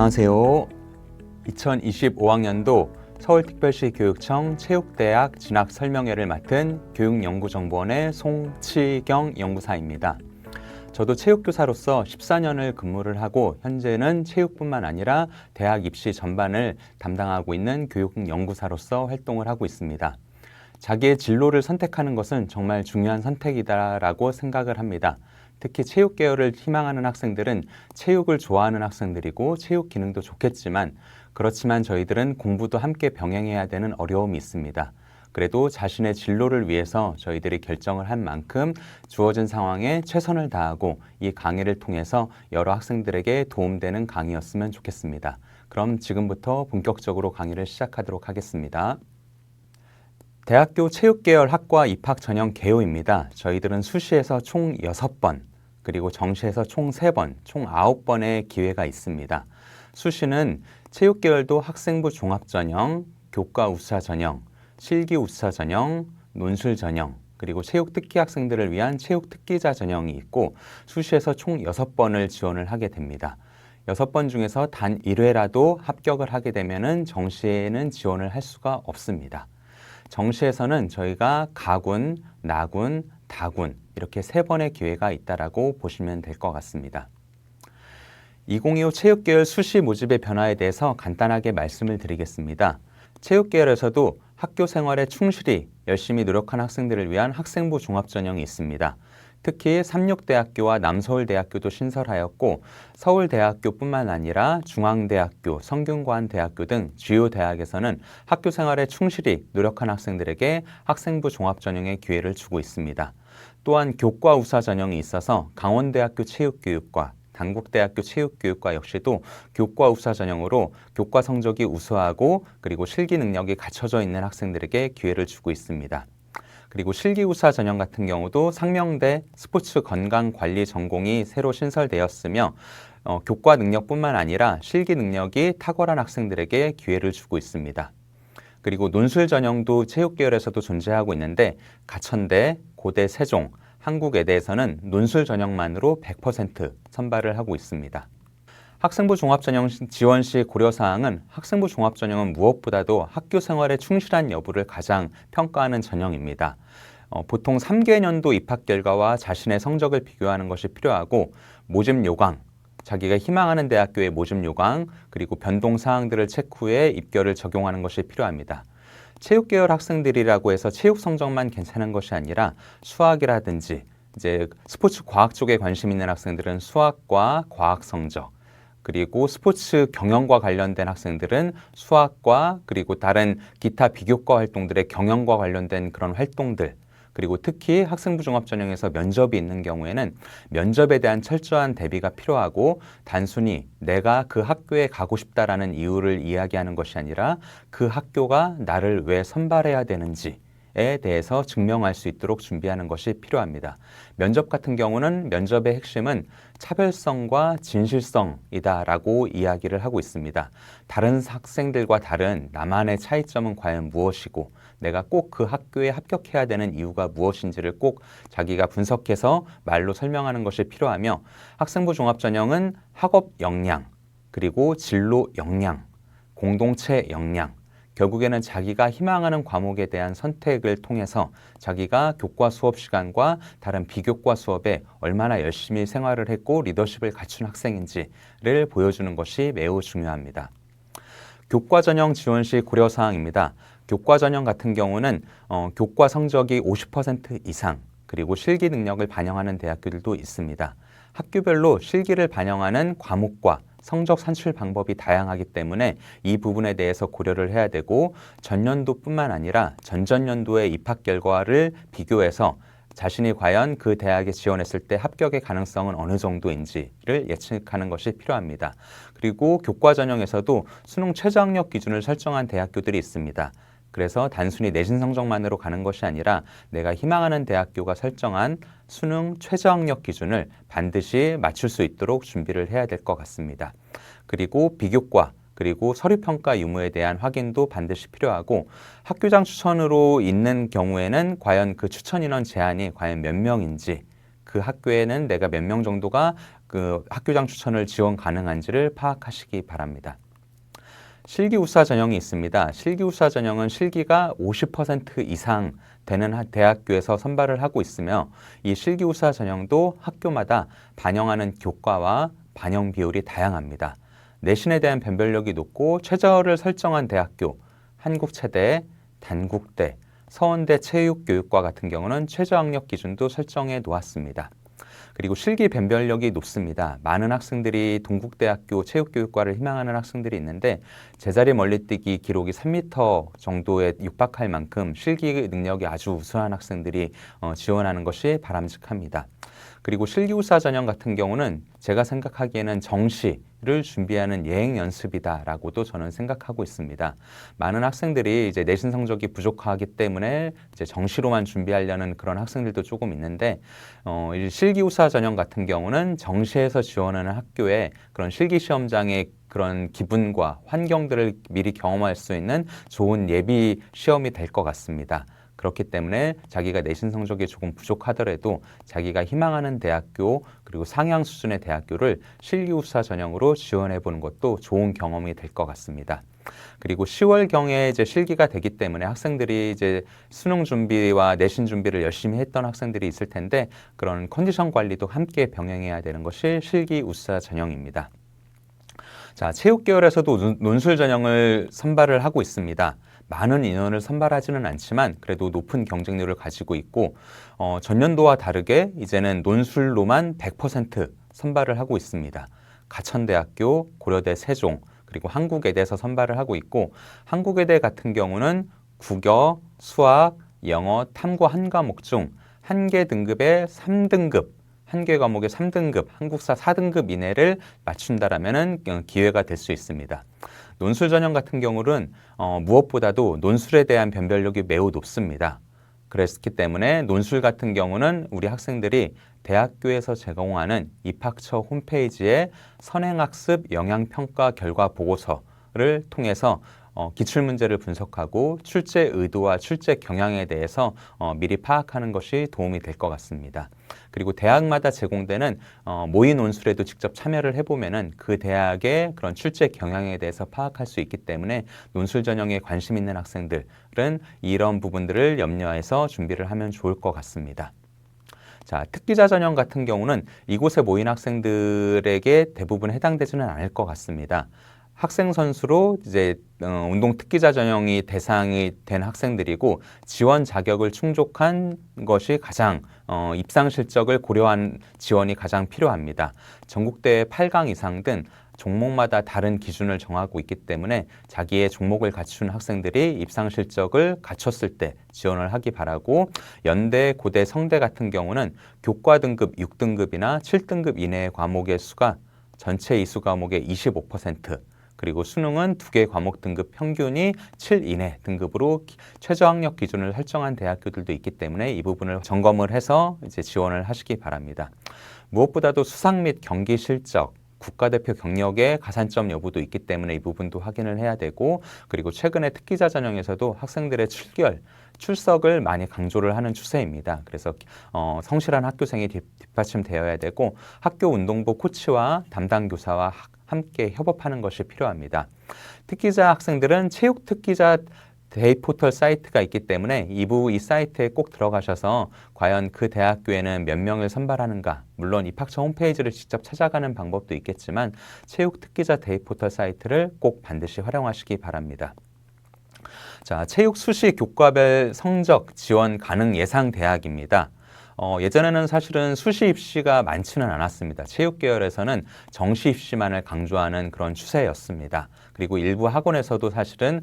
안녕하세요. 2025학년도 서울특별시 교육청 체육대학 진학설명회를 맡은 교육연구정보원의 송치경 연구사입니다. 저도 체육교사로서 14년을 근무를 하고 현재는 체육뿐만 아니라 대학 입시 전반을 담당하고 있는 교육연구사로서 활동을 하고 있습니다. 자기의 진로를 선택하는 것은 정말 중요한 선택이다라고 생각을 합니다. 특히 체육 계열을 희망하는 학생들은 체육을 좋아하는 학생들이고 체육 기능도 좋겠지만 그렇지만 저희들은 공부도 함께 병행해야 되는 어려움이 있습니다. 그래도 자신의 진로를 위해서 저희들이 결정을 한 만큼 주어진 상황에 최선을 다하고 이 강의를 통해서 여러 학생들에게 도움되는 강의였으면 좋겠습니다. 그럼 지금부터 본격적으로 강의를 시작하도록 하겠습니다. 대학교 체육계열 학과 입학 전형 개요입니다. 저희들은 수시에서 총 6번, 그리고 정시에서 총 3번, 총 9번의 기회가 있습니다. 수시는 체육계열도 학생부 종합전형, 교과 우수자 전형, 실기 우수자 전형, 논술 전형, 그리고 체육특기 학생들을 위한 체육특기자 전형이 있고 수시에서 총 6번을 지원을 하게 됩니다. 6번 중에서 단 1회라도 합격을 하게 되면 정시에는 지원을 할 수가 없습니다. 정시에서는 저희가 가군, 나군, 다군 이렇게 3번의 기회가 있다라고 보시면 될 것 같습니다. 2025 체육계열 수시 모집의 변화에 대해서 간단하게 말씀을 드리겠습니다. 체육계열에서도 학교 생활에 충실히 열심히 노력한 학생들을 위한 학생부 종합전형이 있습니다. 특히 삼육대학교와 남서울대학교도 신설하였고 서울대학교뿐만 아니라 중앙대학교, 성균관대학교 등 주요 대학에서는 학교 생활에 충실히 노력한 학생들에게 학생부 종합전형의 기회를 주고 있습니다. 또한 교과 우수자 전형이 있어서 강원대학교 체육교육과, 단국대학교 체육교육과 역시도 교과 우수자 전형으로 교과 성적이 우수하고 그리고 실기 능력이 갖춰져 있는 학생들에게 기회를 주고 있습니다. 그리고 실기우수자 전형 같은 경우도 상명대 스포츠 건강관리 전공이 새로 신설되었으며 교과 능력뿐만 아니라 실기 능력이 탁월한 학생들에게 기회를 주고 있습니다. 그리고 논술 전형도 체육계열에서도 존재하고 있는데 가천대, 고대 세종, 한국외대에서는 논술 전형만으로 100% 선발을 하고 있습니다. 학생부 종합전형 지원 시 고려사항은 학생부 종합전형은 무엇보다도 학교 생활에 충실한 여부를 가장 평가하는 전형입니다. 보통 3개년도 입학 결과와 자신의 성적을 비교하는 것이 필요하고 모집 요강, 자기가 희망하는 대학교의 모집 요강, 그리고 변동 사항들을 체크 후에 입결을 적용하는 것이 필요합니다. 체육계열 학생들이라고 해서 체육 성적만 괜찮은 것이 아니라 수학이라든지 이제 스포츠 과학 쪽에 관심 있는 학생들은 수학과 과학 성적, 그리고 스포츠 경영과 관련된 학생들은 수학과 그리고 다른 기타 비교과 활동들의 경영과 관련된 그런 활동들, 그리고 특히 학생부 종합전형에서 면접이 있는 경우에는 면접에 대한 철저한 대비가 필요하고 단순히 내가 그 학교에 가고 싶다라는 이유를 이야기하는 것이 아니라 그 학교가 나를 왜 선발해야 되는지 에 대해서 증명할 수 있도록 준비하는 것이 필요합니다. 면접 같은 경우는 면접의 핵심은 차별성과 진실성이다라고 이야기를 하고 있습니다. 다른 학생들과 다른 나만의 차이점은 과연 무엇이고 내가 꼭 그 학교에 합격해야 되는 이유가 무엇인지를 꼭 자기가 분석해서 말로 설명하는 것이 필요하며 학생부 종합전형은 학업 역량, 그리고 진로 역량, 공동체 역량, 결국에는 자기가 희망하는 과목에 대한 선택을 통해서 자기가 교과 수업 시간과 다른 비교과 수업에 얼마나 열심히 생활을 했고 리더십을 갖춘 학생인지를 보여주는 것이 매우 중요합니다. 교과 전형 지원 시 고려사항입니다. 교과 전형 같은 경우는 교과 성적이 50% 이상 그리고 실기 능력을 반영하는 대학교들도 있습니다. 학교별로 실기를 반영하는 과목과 성적 산출 방법이 다양하기 때문에 이 부분에 대해서 고려를 해야 되고 전년도뿐만 아니라 전전년도의 입학 결과를 비교해서 자신이 과연 그 대학에 지원했을 때 합격의 가능성은 어느 정도인지를 예측하는 것이 필요합니다. 그리고 교과 전형에서도 수능 최저학력 기준을 설정한 대학교들이 있습니다. 그래서 단순히 내신 성적만으로 가는 것이 아니라 내가 희망하는 대학교가 설정한 수능 최저학력 기준을 반드시 맞출 수 있도록 준비를 해야 될 것 같습니다. 그리고 비교과, 그리고 서류평가 유무에 대한 확인도 반드시 필요하고 학교장 추천으로 있는 경우에는 과연 그 추천 인원 제한이 과연 몇 명인지 그 학교에는 내가 몇 명 정도가 그 학교장 추천을 지원 가능한지를 파악하시기 바랍니다. 실기우사 전형이 있습니다. 실기우사 전형은 실기가 50% 이상 되는 대학교에서 선발을 하고 있으며 이 실기우사 전형도 학교마다 반영하는 교과와 반영 비율이 다양합니다. 내신에 대한 변별력이 높고 최저를 설정한 대학교, 한국체대, 단국대, 서원대 체육교육과 같은 경우는 최저학력 기준도 설정해 놓았습니다. 그리고 실기 변별력이 높습니다. 많은 학생들이 동국대학교 체육교육과를 희망하는 학생들이 있는데 제자리 멀리뛰기 기록이 3m 정도에 육박할 만큼 실기 능력이 아주 우수한 학생들이 지원하는 것이 바람직합니다. 그리고 실기우사 전형 같은 경우는 제가 생각하기에는 정시를 준비하는 예행 연습이다라고도 저는 생각하고 있습니다. 많은 학생들이 이제 내신 성적이 부족하기 때문에 이제 정시로만 준비하려는 그런 학생들도 조금 있는데, 실기우사 전형 같은 경우는 정시에서 지원하는 학교에 그런 실기시험장의 그런 기분과 환경들을 미리 경험할 수 있는 좋은 예비 시험이 될 것 같습니다. 그렇기 때문에 자기가 내신 성적이 조금 부족하더라도 자기가 희망하는 대학교 그리고 상향 수준의 대학교를 실기우사 전형으로 지원해 보는 것도 좋은 경험이 될 것 같습니다. 그리고 10월경에 이제 실기가 되기 때문에 학생들이 이제 수능 준비와 내신 준비를 열심히 했던 학생들이 있을 텐데 그런 컨디션 관리도 함께 병행해야 되는 것이 실기우사 전형입니다. 자, 체육계열에서도 논술 전형을 선발을 하고 있습니다. 많은 인원을 선발하지는 않지만 그래도 높은 경쟁률을 가지고 있고 전년도와 다르게 이제는 논술로만 100% 선발을 하고 있습니다. 가천대학교, 고려대 세종, 그리고 한국외대에서 선발을 하고 있고 한국외대 같은 경우는 국어, 수학, 영어, 탐구 한 과목 중 한 개 등급의 3등급 한 개 과목의 3등급, 한국사 4등급 이내를 맞춘다라면 기회가 될 수 있습니다. 논술 전형 같은 경우는 무엇보다도 논술에 대한 변별력이 매우 높습니다. 그랬기 때문에 논술 같은 경우는 우리 학생들이 대학교에서 제공하는 입학처 홈페이지에 선행학습 영향평가 결과 보고서를 통해서 기출문제를 분석하고 출제 의도와 출제 경향에 대해서 미리 파악하는 것이 도움이 될 것 같습니다. 그리고 대학마다 제공되는 모의 논술에도 직접 참여를 해보면은 그 대학의 그런 출제 경향에 대해서 파악할 수 있기 때문에 논술 전형에 관심 있는 학생들은 이런 부분들을 염려해서 준비를 하면 좋을 것 같습니다. 자, 특기자 전형 같은 경우는 이곳에 모인 학생들에게 대부분 해당되지는 않을 것 같습니다. 학생 선수로 이제 운동 특기자 전형이 대상이 된 학생들이고 지원 자격을 충족한 것이 가장 입상 실적을 고려한 지원이 가장 필요합니다. 전국대회 8강 이상 등 종목마다 다른 기준을 정하고 있기 때문에 자기의 종목을 갖춘 학생들이 입상 실적을 갖췄을 때 지원을 하기 바라고 연대, 고대, 성대 같은 경우는 교과 등급 6등급이나 7등급 이내의 과목의 수가 전체 이수 과목의 25%, 그리고 수능은 2개 과목 등급 평균이 7 이내 등급으로 최저학력 기준을 설정한 대학교들도 있기 때문에 이 부분을 점검을 해서 이제 지원을 하시기 바랍니다. 무엇보다도 수상 및 경기 실적, 국가대표 경력의 가산점 여부도 있기 때문에 이 부분도 확인을 해야 되고, 그리고 최근에 특기자 전형에서도 학생들의 출석을 많이 강조를 하는 추세입니다. 그래서 성실한 학교생이 뒷받침되어야 되고 학교 운동부 코치와 담당 교사와 함께 협업하는 것이 필요합니다. 특기자 학생들은 체육 특기자 데이 포털 사이트가 있기 때문에 이 사이트에 꼭 들어가셔서 과연 그 대학교에는 몇 명을 선발하는가, 물론 입학처 홈페이지를 직접 찾아가는 방법도 있겠지만 체육 특기자 데이 포털 사이트를 꼭 반드시 활용하시기 바랍니다. 자, 체육 수시 교과별 성적 지원 가능 예상 대학입니다. 예전에는 사실은 수시 입시가 많지는 않았습니다. 체육 계열에서는 정시 입시만을 강조하는 그런 추세였습니다. 그리고 일부 학원에서도 사실은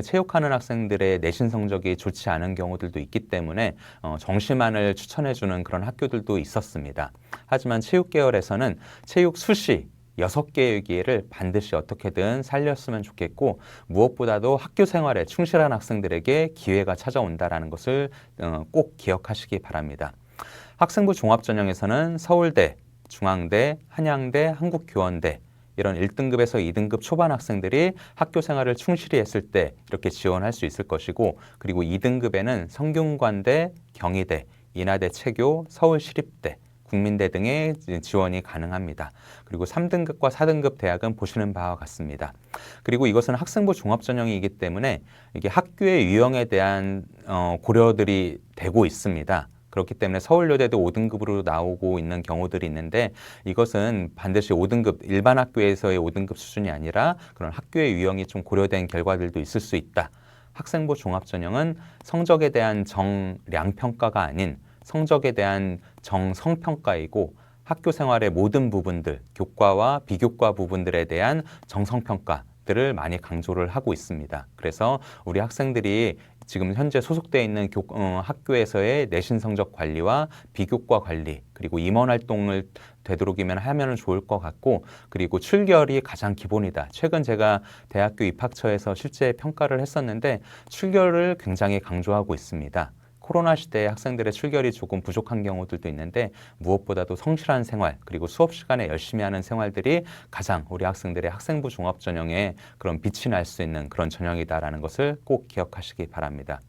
체육하는 학생들의 내신 성적이 좋지 않은 경우들도 있기 때문에 정시만을 추천해주는 그런 학교들도 있었습니다. 하지만 체육 계열에서는 체육 수시 6개의 기회를 반드시 어떻게든 살렸으면 좋겠고, 무엇보다도 학교 생활에 충실한 학생들에게 기회가 찾아온다는 것을 꼭 기억하시기 바랍니다. 학생부 종합전형에서는 서울대, 중앙대, 한양대, 한국교원대 이런 1등급에서 2등급 초반 학생들이 학교 생활을 충실히 했을 때 이렇게 지원할 수 있을 것이고, 그리고 2등급에는 성균관대, 경희대, 인하대 체교, 서울시립대 국민대 등의 지원이 가능합니다. 그리고 3등급과 4등급 대학은 보시는 바와 같습니다. 그리고 이것은 학생부 종합전형이기 때문에 이게 학교의 유형에 대한 고려들이 되고 있습니다. 그렇기 때문에 서울여대도 5등급으로 나오고 있는 경우들이 있는데 이것은 반드시 5등급, 일반 학교에서의 5등급 수준이 아니라 그런 학교의 유형이 좀 고려된 결과들도 있을 수 있다. 학생부 종합전형은 성적에 대한 정량평가가 아닌 성적에 대한 정성평가이고 학교 생활의 모든 부분들, 교과와 비교과 부분들에 대한 정성평가들을 많이 강조를 하고 있습니다. 그래서 우리 학생들이 지금 현재 소속되어 있는 학교에서의 내신 성적 관리와 비교과 관리, 그리고 임원 활동을 되도록이면 하면 좋을 것 같고, 그리고 출결이 가장 기본이다. 최근 제가 대학교 입학처에서 실제 평가를 했었는데 출결을 굉장히 강조하고 있습니다. 코로나 시대에 학생들의 출결이 조금 부족한 경우들도 있는데 무엇보다도 성실한 생활 그리고 수업 시간에 열심히 하는 생활들이 가장 우리 학생들의 학생부 종합전형에 그런 빛이 날 수 있는 그런 전형이다라는 것을 꼭 기억하시기 바랍니다.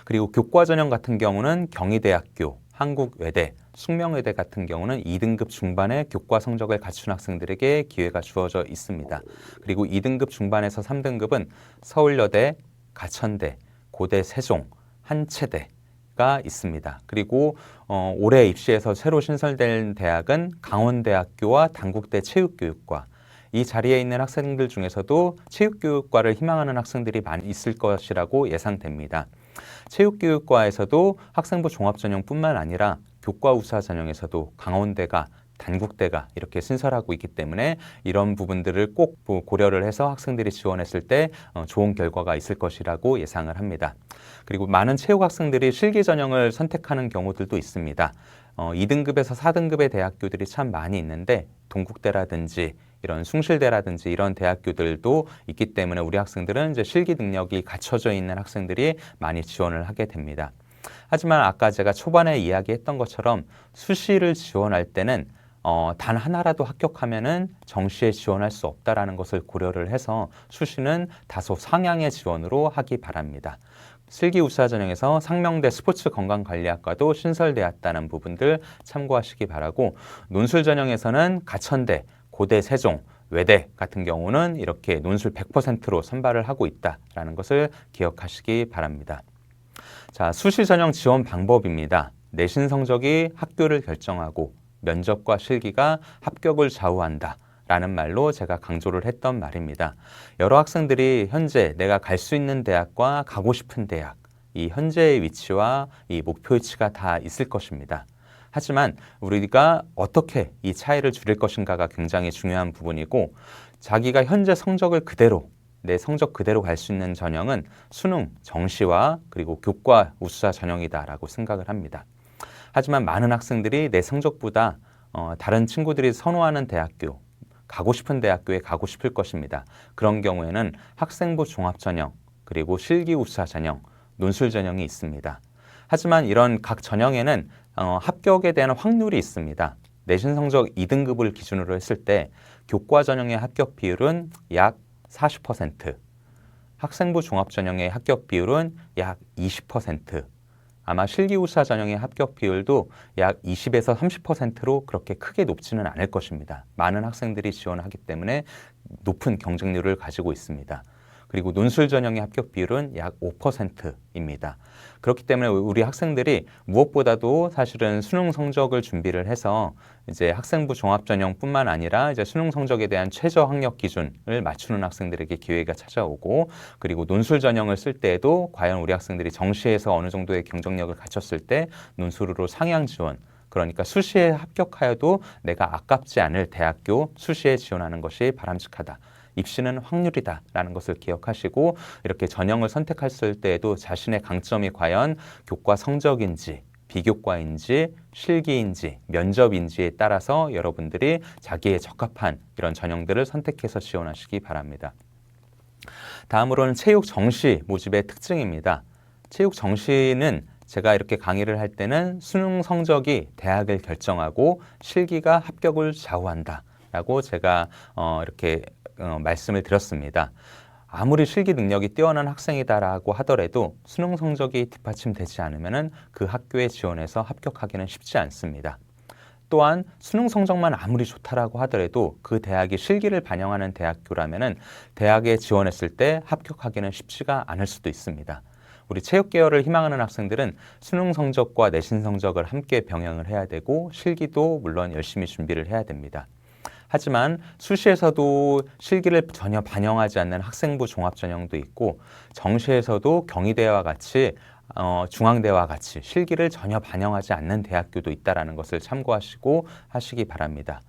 그리고 교과전형 같은 경우는 경희대학교, 한국외대, 숙명외대 같은 경우는 2등급 중반의 교과 성적을 갖춘 학생들에게 기회가 주어져 있습니다. 그리고 2등급 중반에서 3등급은 서울여대, 가천대, 고대 세종, 한체대가 있습니다. 그리고 올해 입시에서 새로 신설된 대학은 강원대학교와 단국대 체육교육과, 이 자리에 있는 학생들 중에서도 체육교육과를 희망하는 학생들이 많이 있을 것이라고 예상됩니다. 체육교육과에서도 학생부 종합전형뿐만 아니라 교과우수화 전형에서도 강원대가 단국대가 이렇게 신설하고 있기 때문에 이런 부분들을 꼭 고려를 해서 학생들이 지원했을 때 좋은 결과가 있을 것이라고 예상을 합니다. 그리고 많은 체육 학생들이 실기 전형을 선택하는 경우들도 있습니다. 2등급에서 4등급의 대학교들이 참 많이 있는데 동국대라든지 이런 숭실대라든지 이런 대학교들도 있기 때문에 우리 학생들은 이제 실기 능력이 갖춰져 있는 학생들이 많이 지원을 하게 됩니다. 하지만 아까 제가 초반에 이야기했던 것처럼 수시를 지원할 때는 단 하나라도 합격하면은 정시에 지원할 수 없다라는 것을 고려를 해서 수시는 다소 상향의 지원으로 하기 바랍니다. 실기우수화 전형에서 상명대 스포츠건강관리학과도 신설되었다는 부분들 참고하시기 바라고, 논술 전형에서는 가천대, 고대 세종, 외대 같은 경우는 이렇게 논술 100%로 선발을 하고 있다라는 것을 기억하시기 바랍니다. 자, 수시 전형 지원 방법입니다. 내신 성적이 학교를 결정하고 면접과 실기가 합격을 좌우한다 라는 말로 제가 강조를 했던 말입니다. 여러 학생들이 현재 내가 갈 수 있는 대학과 가고 싶은 대학, 이 현재의 위치와 이 목표 위치가 다 있을 것입니다. 하지만 우리가 어떻게 이 차이를 줄일 것인가가 굉장히 중요한 부분이고, 자기가 현재 성적을 그대로, 내 성적 그대로 갈 수 있는 전형은 수능, 정시와 그리고 교과 우수화 전형이다라고 생각을 합니다. 하지만 많은 학생들이 내 성적보다 다른 친구들이 선호하는 대학교, 가고 싶은 대학교에 가고 싶을 것입니다. 그런 경우에는 학생부 종합전형, 그리고 실기우수화 전형, 논술 전형이 있습니다. 하지만 이런 각 전형에는 합격에 대한 확률이 있습니다. 내신 성적 2등급을 기준으로 했을 때 교과 전형의 합격 비율은 약 40%, 학생부 종합 전형의 합격 비율은 약 20%, 아마 실기우수화 전형의 합격 비율도 약 20에서 30%로 그렇게 크게 높지는 않을 것입니다. 많은 학생들이 지원하기 때문에 높은 경쟁률을 가지고 있습니다. 그리고 논술 전형의 합격 비율은 약 5%입니다. 그렇기 때문에 우리 학생들이 무엇보다도 사실은 수능 성적을 준비를 해서 이제 학생부 종합 전형뿐만 아니라 이제 수능 성적에 대한 최저 학력 기준을 맞추는 학생들에게 기회가 찾아오고, 그리고 논술 전형을 쓸 때에도 과연 우리 학생들이 정시에서 어느 정도의 경쟁력을 갖췄을 때 논술으로 상향 지원, 그러니까 수시에 합격하여도 내가 아깝지 않을 대학교 수시에 지원하는 것이 바람직하다. 입시는 확률이다라는 것을 기억하시고, 이렇게 전형을 선택했을 때에도 자신의 강점이 과연 교과 성적인지, 비교과인지, 실기인지, 면접인지에 따라서 여러분들이 자기에 적합한 이런 전형들을 선택해서 지원하시기 바랍니다. 다음으로는 체육 정시 모집의 특징입니다. 체육 정시는 제가 이렇게 강의를 할 때는 수능 성적이 대학을 결정하고 실기가 합격을 좌우한다 라고 제가 이렇게 말씀을 드렸습니다. 아무리 실기 능력이 뛰어난 학생이다라고 하더라도 수능 성적이 뒷받침되지 않으면 그 학교에 지원해서 합격하기는 쉽지 않습니다. 또한 수능 성적만 아무리 좋다라고 하더라도 그 대학이 실기를 반영하는 대학교라면은 대학에 지원했을 때 합격하기는 쉽지가 않을 수도 있습니다. 우리 체육 계열을 희망하는 학생들은 수능 성적과 내신 성적을 함께 병행을 해야 되고 실기도 물론 열심히 준비를 해야 됩니다. 하지만 수시에서도 실기를 전혀 반영하지 않는 학생부 종합전형도 있고 정시에서도 경희대와 같이 중앙대와 같이 실기를 전혀 반영하지 않는 대학교도 있다는 것을 참고하시고 하시기 바랍니다.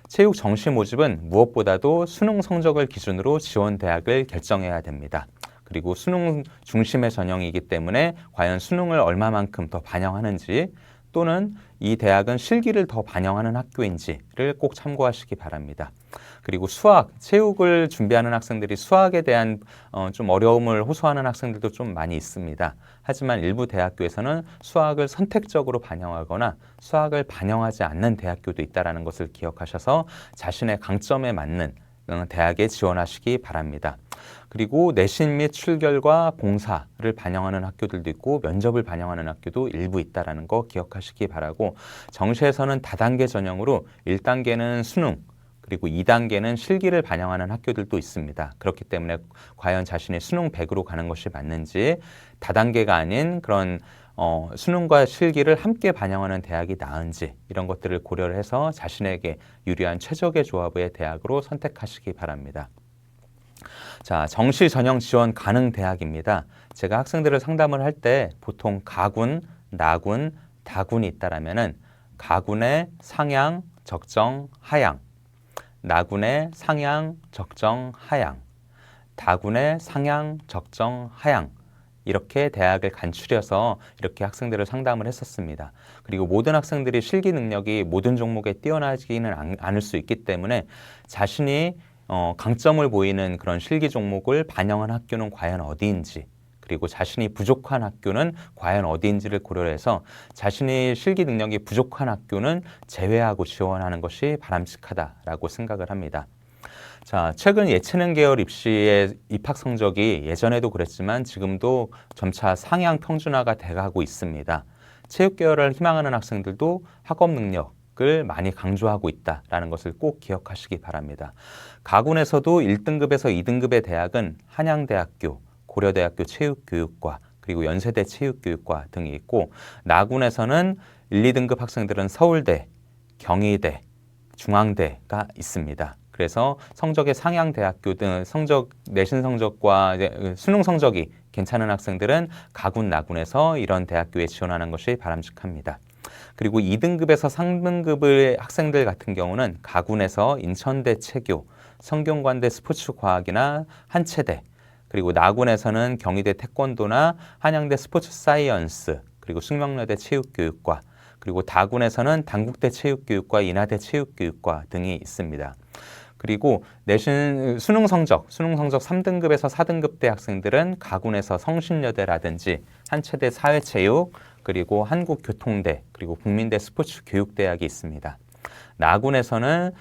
체육 정시 모집은 무엇보다도 수능 성적을 기준으로 지원 대학을 결정해야 됩니다. 그리고 수능 중심의 전형이기 때문에 과연 수능을 얼마만큼 더 반영하는지 또는 이 대학은 실기를 더 반영하는 학교인지를 꼭 참고하시기 바랍니다. 그리고 수학, 체육을 준비하는 학생들이 수학에 대한 좀 어려움을 호소하는 학생들도 좀 많이 있습니다. 하지만 일부 대학교에서는 수학을 선택적으로 반영하거나 수학을 반영하지 않는 대학교도 있다는 것을 기억하셔서 자신의 강점에 맞는 대학에 지원하시기 바랍니다. 그리고 내신 및 출결과 봉사를 반영하는 학교들도 있고 면접을 반영하는 학교도 일부 있다는 거 기억하시기 바라고 정시에서는 다단계 전형으로 1단계는 수능 그리고 2단계는 실기를 반영하는 학교들도 있습니다. 그렇기 때문에 과연 자신의 수능 100으로 가는 것이 맞는지 다단계가 아닌 그런 수능과 실기를 함께 반영하는 대학이 나은지 이런 것들을 고려를 해서 자신에게 유리한 최적의 조합의 대학으로 선택하시기 바랍니다. 자, 정시 전형 지원 가능 대학입니다. 제가 학생들을 상담을 할 때 보통 가군, 나군, 다군이 있다라면은 가군의 상향, 적정, 하향, 나군의 상향, 적정, 하향, 다군의 상향, 적정, 하향 이렇게 대학을 간추려서 이렇게 학생들을 상담을 했었습니다. 그리고 모든 학생들이 실기 능력이 모든 종목에 뛰어나지는 않을 수 있기 때문에 자신이 강점을 보이는 그런 실기 종목을 반영한 학교는 과연 어디인지 그리고 자신이 부족한 학교는 과연 어디인지를 고려해서 자신이 실기 능력이 부족한 학교는 제외하고 지원하는 것이 바람직하다라고 생각을 합니다. 자, 최근 예체능 계열 입시의 입학 성적이 예전에도 그랬지만 지금도 점차 상향 평준화가 돼가고 있습니다. 체육 계열을 희망하는 학생들도 학업 능력을 많이 강조하고 있다는 것을 꼭 기억하시기 바랍니다. 가군에서도 1등급에서 2등급의 대학은 한양대학교, 고려대학교 체육교육과 그리고 연세대 체육교육과 등이 있고 나군에서는 1, 2등급 학생들은 서울대, 경희대, 중앙대가 있습니다. 그래서 성적의 상향 대학교 등 내신 성적과 수능 성적이 괜찮은 학생들은 가군, 나군에서 이런 대학교에 지원하는 것이 바람직합니다. 그리고 2등급에서 3등급의 학생들 같은 경우는 가군에서 인천대 체교, 성균관대 스포츠과학이나 한체대, 그리고 나군에서는 경희대 태권도나 한양대 스포츠 사이언스, 그리고 숙명여대 체육교육과, 그리고 다군에서는 단국대 체육교육과, 인하대 체육교육과 등이 있습니다. 그리고 내신 수능 성적 3등급에서 4등급대 학생들은 가군에서 성신여대라든지 한체대 사회체육, 그리고 한국교통대, 그리고 국민대 스포츠교육대학이 있습니다. 나군에서는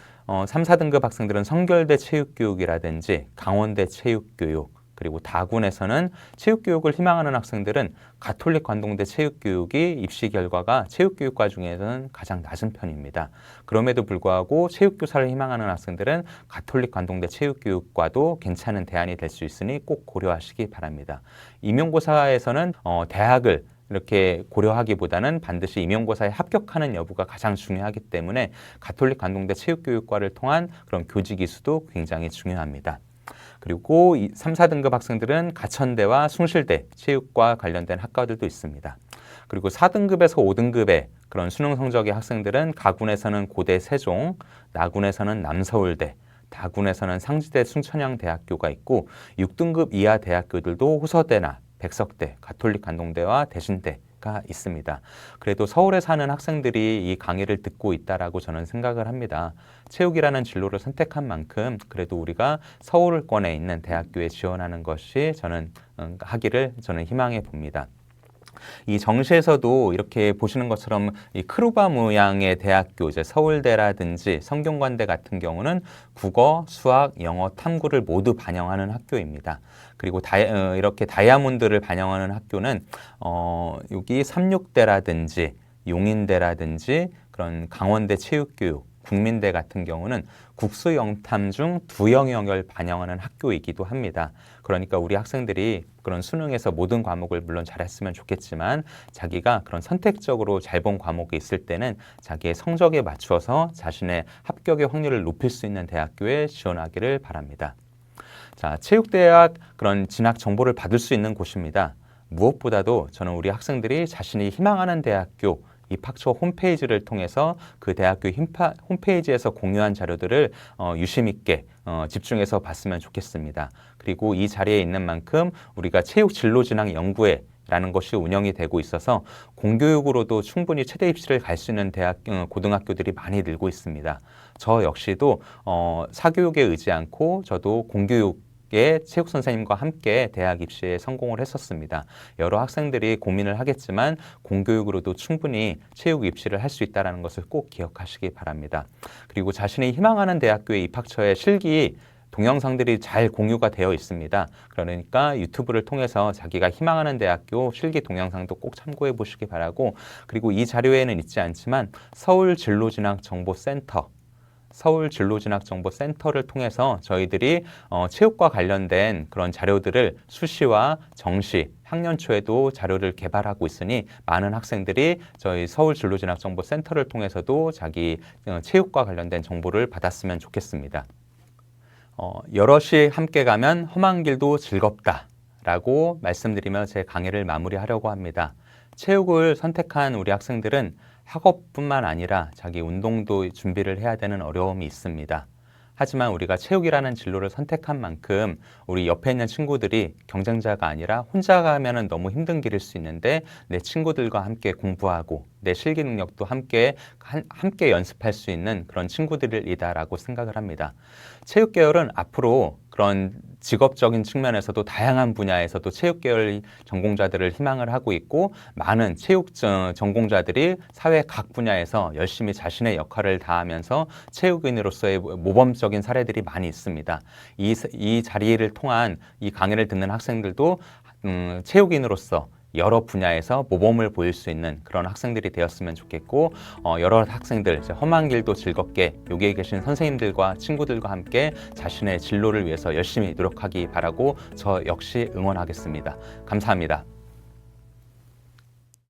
3, 4등급 학생들은 성결대 체육교육이라든지 강원대 체육교육, 그리고 다군에서는 체육교육을 희망하는 학생들은 가톨릭 관동대 체육교육이 입시 결과가 체육교육과 중에서는 가장 낮은 편입니다. 그럼에도 불구하고 체육교사를 희망하는 학생들은 가톨릭 관동대 체육교육과도 괜찮은 대안이 될 수 있으니 꼭 고려하시기 바랍니다. 임용고사에서는 대학을 이렇게 고려하기보다는 반드시 임용고사에 합격하는 여부가 가장 중요하기 때문에 가톨릭 관동대 체육교육과를 통한 그런 교직 이수도 굉장히 중요합니다. 그리고 3, 4등급 학생들은 가천대와 숭실대 체육과 관련된 학과들도 있습니다. 그리고 4등급에서 5등급의 그런 수능 성적의 학생들은 가군에서는 고대 세종, 나군에서는 남서울대, 다군에서는 상지대 순천향대학교가 있고 6등급 이하 대학교들도 호서대나 백석대, 가톨릭 관동대와 대신대가 있습니다. 그래도 서울에 사는 학생들이 이 강의를 듣고 있다라고 저는 생각을 합니다. 체육이라는 진로를 선택한 만큼 그래도 우리가 서울권에 있는 대학교에 지원하는 것이 저는 희망해 봅니다. 이 정시에서도 이렇게 보시는 것처럼 이 크루바 모양의 대학교, 이제 서울대라든지 성균관대 같은 경우는 국어, 수학, 영어, 탐구를 모두 반영하는 학교입니다. 그리고 이렇게 다이아몬드를 반영하는 학교는 여기 삼육대라든지 용인대라든지 그런 그런 강원대 체육교육, 국민대 같은 경우는 국수 영탐 중 두 영역을 반영하는 학교이기도 합니다. 그러니까 우리 학생들이 그런 수능에서 모든 과목을 물론 잘했으면 좋겠지만 자기가 그런 선택적으로 잘 본 과목이 있을 때는 자기의 성적에 맞추어서 자신의 합격의 확률을 높일 수 있는 대학교에 지원하기를 바랍니다. 자, 체육대학 그런 진학 정보를 받을 수 있는 곳입니다. 무엇보다도 저는 우리 학생들이 자신이 희망하는 대학교 입학처 홈페이지를 통해서 그 대학교 홈페이지에서 공유한 자료들을 유심 있게 집중해서 봤으면 좋겠습니다. 그리고 이 자리에 있는 만큼 우리가 체육진로진학연구회 라는 것이 운영이 되고 있어서 공교육으로도 충분히 최대 입시를 갈 수 있는 고등학교들이 많이 늘고 있습니다. 저 역시도 사교육에 의지 않고 저도 공교육 체육 선생님과 함께 대학 입시에 성공을 했었습니다. 여러 학생들이 고민을 하겠지만 공교육으로도 충분히 체육 입시를 할 수 있다는 것을 꼭 기억하시기 바랍니다. 그리고 자신이 희망하는 대학교의 입학처의 실기 동영상들이 잘 공유가 되어 있습니다. 그러니까 유튜브를 통해서 자기가 희망하는 대학교 실기 동영상도 꼭 참고해 보시기 바라고, 그리고 이 자료에는 있지 않지만 서울진로진학정보센터를 통해서 저희들이 체육과 관련된 그런 자료들을 수시와 정시, 학년 초에도 자료를 개발하고 있으니 많은 학생들이 저희 서울진로진학정보센터를 통해서도 자기 체육과 관련된 정보를 받았으면 좋겠습니다. 여럿이 함께 가면 험한 길도 즐겁다 라고 말씀드리며 제 강의를 마무리하려고 합니다. 체육을 선택한 우리 학생들은 학업뿐만 아니라 자기 운동도 준비를 해야 되는 어려움이 있습니다. 하지만 우리가 체육이라는 진로를 선택한 만큼 우리 옆에 있는 친구들이 경쟁자가 아니라 혼자 가면은 너무 힘든 길일 수 있는데 내 친구들과 함께 공부하고 내 실기 능력도 함께 연습할 수 있는 그런 친구들이다라고 생각을 합니다. 체육 계열은 앞으로 그런 직업적인 측면에서도 다양한 분야에서도 체육 계열 전공자들을 희망을 하고 있고, 많은 체육 전공자들이 사회 각 분야에서 열심히 자신의 역할을 다하면서 체육인으로서의 모범적인 사례들이 많이 있습니다. 이 자리를 통한 이 강의를 듣는 학생들도 체육인으로서 여러 분야에서 모범을 보일 수 있는 그런 학생들이 되었으면 좋겠고, 여러 학생들 험한 길도 즐겁게 여기에 계신 선생님들과 친구들과 함께 자신의 진로를 위해서 열심히 노력하기 바라고 저 역시 응원하겠습니다. 감사합니다.